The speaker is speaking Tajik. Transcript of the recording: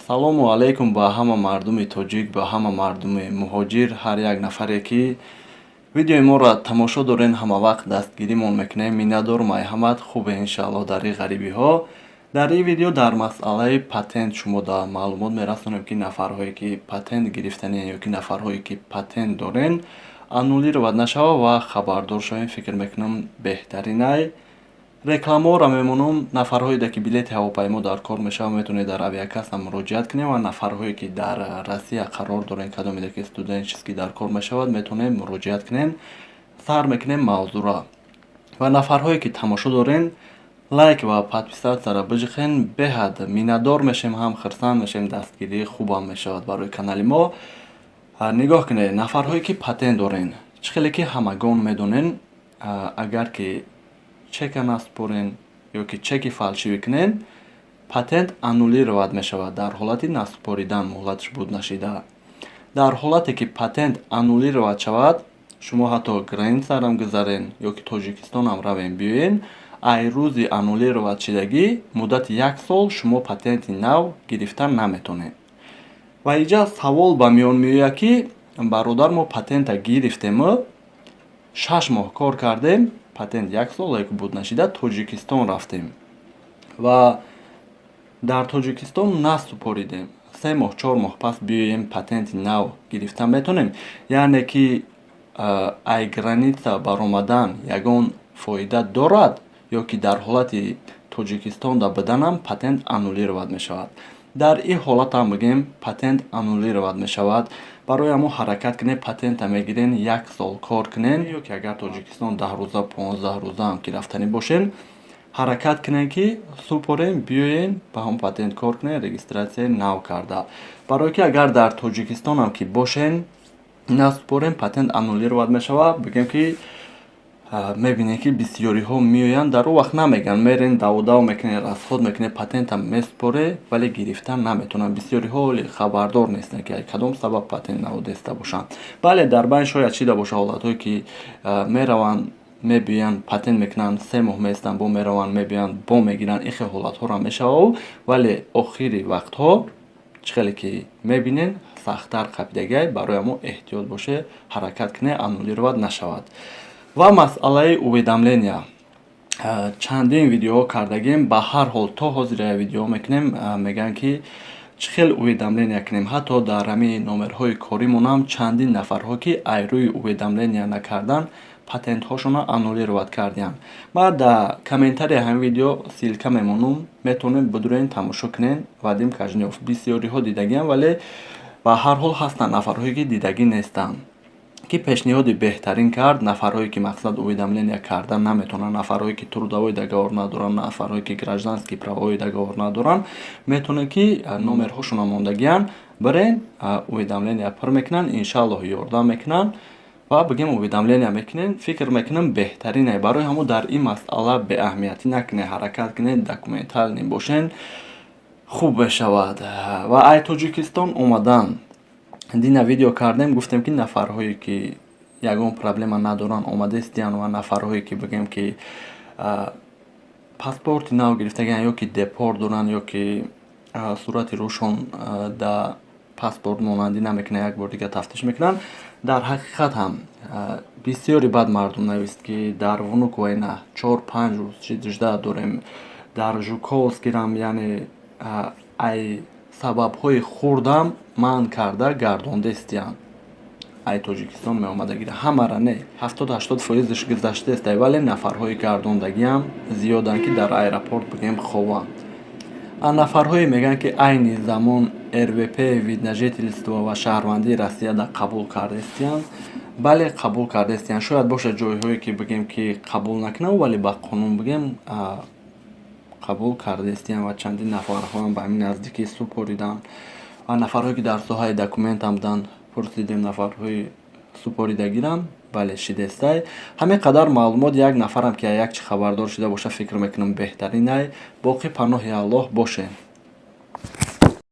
салому алайкум ба ҳама мардуми тоҷик, ба ҳама мардуми муҳоҷир, ҳар як нафаре ки видеои моро тамошо дорен, ҳама вақт дастгиримон мекунем. Миннатдорум Айҳамад, хубе иншааллоҳ дар ин ғарибиҳо. Дар ин видео дар масъалаи патент шумо да маълумот мерасонем ки нафарҳое ки патент гирифтаниен ё ки нафарҳое ки патент дорен аннулировад нашава ва хабардор шавем. Фикр мекунам беҳтарин ай. Рекламаҳоро мемонам. Нафарҳое ки билети ҳавопаймо дар кор мешавад метавонед дар авиакасса муроҷиат кунед ва нафарҳое ки дар Россия қарор дорен кадоме ки студентческий дар кор мешавад метавонед муроҷиат кунед. Сар мекунем мавзӯъро ва нафарҳое ки тамошо дорен лайк ва подписатсияро биҷиқен. Беҳад миннатдор мешем, ҳам хирсанд мешем, дастгирӣ хубам мешавад барои канали мо. Нигоҳ кунед, нафарҳое ки патент дорен чӣ хеле ки ҳамагон медонен, агар ки чека наспорен ё ки чеки фалшивӣ кунен, патент аннулировад мешавад дар ҳолати наспоридан, муҳлатиш буд нашида. Дар ҳолате ки патент аннулировад шавад, шумо ҳатто границаам гузарен ё ки Тоҷикистонам равен биёен, ай рӯзи аннулировад шидагӣ муддати 1 сол шумо патенти нав гирифта наметонед. Ва инҷа савол ба миён меояд ки бародар мо патента гирифтему, 6 моҳ кор кардем, патент 1 сол ки буд нашида Тоҷикистон рафтем ва дар Тоҷикистон насупоридем. 3 моҳ 4 моҳ пас биёем патенти нав гирифта метонем. Яъне ки ай граница баромадан ягон фоида дорад ё ки дар ҳолати Тоҷикистон да буданам патент аннулировад мешавад. Дар ин ҳолат ҳам мегӯем патент аннулировад мешавад. Барои ҳамо ҳаракат кунед, патента мегирен, 1 сол кор кунен ё ки агар Тоҷикистон 10 рӯза 15 рӯза ҳам ки рафтанӣ бошен, ҳаракат кунен ки супорен, биёен ба ҳам патент кор кунен, регистратсияи нав карда. Барое ки агар дар Тоҷикистонам ки бошен, насупорен, патент аннулировад мешавад. Бигӯем ки мебинем ки бисёриҳо меоянд, дар он вақт намегӯянд, мерен даводав мекунед, расход мекунед, патентам месупоре вале гирифта наметавонанд. Бисёриҳо оли хабардор нестанд ки кадом сабаб патент наводиста бошанд. Бале дар байн шояд чида боша ҳолатҳое ки мераванд мебиёянд, патент мекунанд, 3 моҳ меистанд, бо мераванд мебиёянд, бо мегиранд. Ин хел ҳолатҳоро мешавад, вале охири вақтҳо чӣ хеле ки мебинен сахттар қабидагӣ. Барои ҳамо эҳтиёт боше, ҳаракат кунед, аннулировад нашавад. Ва масъалаи уведомления чандин видеоҳо кардагем. Ба ҳар ҳол то ҳозир видео мекунем, мегӯянд ки чӣ хел уведомления кунем. Ҳатто дар ҳамин номерҳои коримонам чандин нафарҳо ки ай рӯи уведомления накардан патентҳошона аннулировад кардиянд. Ва дар комментарияи ҳамин видео силка мемонам, метавонед бидурен тамошо кунед. Вадим Кажниёв бисёриҳо дидагиам, вале ба ҳар ҳол ҳастанд нафарҳое ки дидагӣ нестанд ки пешниҳоди беҳтарин кард. Нафарҳое ки мақсад уведомления кардан наметавонанд, нафарҳое ки трудовой договор надоранд, нафарҳое ки гражданские правовой договор надоранд, метавонанд ки номерҳошона мондагиянд, барен уведомления пур мекунанд, иншааллоҳ ёрдам мекунанд ва бигӯем уведомления мекунем. Фикр мекунам беҳтарин ай. Барои ҳамо дар ин масъала беаҳамиятӣ накунед, ҳаракат кунед, документални бошен, хуб мешавад. Ва ай Тоҷикистон омадан дина видео кардем, гуфтем ки нафарҳое ки ягон проблема надоранд омадаистиянд ва нафарҳое ки бигӯем ки паспорти нав гирифтагиянд ё ки депорт доранд ё ки сурати рӯшон да паспорт монандӣ намекунанд, як бор дига тафтиш мекунанд. Дар ҳақиқат ҳам бисёри бад мардум навист ки дар Внуково 4-5 рӯз жда дорем, дар Жуковскирам, яъне ай сабабҳои хурдам манъ карда гардондастиянд. Ай Тоҷикистон меомадагира ҳамара не 70-80% гузаштааст, вале нафарҳои гардондагиам зиёданд ки дар аэропорт бигӯем хованд. Нафарҳое мегӯянд ки айни замон РВП, вид на жительство ва шаҳрвандии Россия да қабул кардаистиянд. Бале қабул кардаистиянд. Шояд бошад ҷойҳое ки бигӯем ки қабул накунанд, вале ба қонун бигӯем қабул кардаистиянд ва чандин нафарҳоам ба ҳамин наздикӣ супориданд. Ва нафарҳое ки дар соҳаи документам буданд пурсидем, нафарҳои супоридагирам бале шидестай. Ҳамин қадар маълумот, як нафарам ки як чи хабардор шуда боша, фикр мекунам беҳтарин ай. Боқӣ паноҳи Аллоҳ бошед.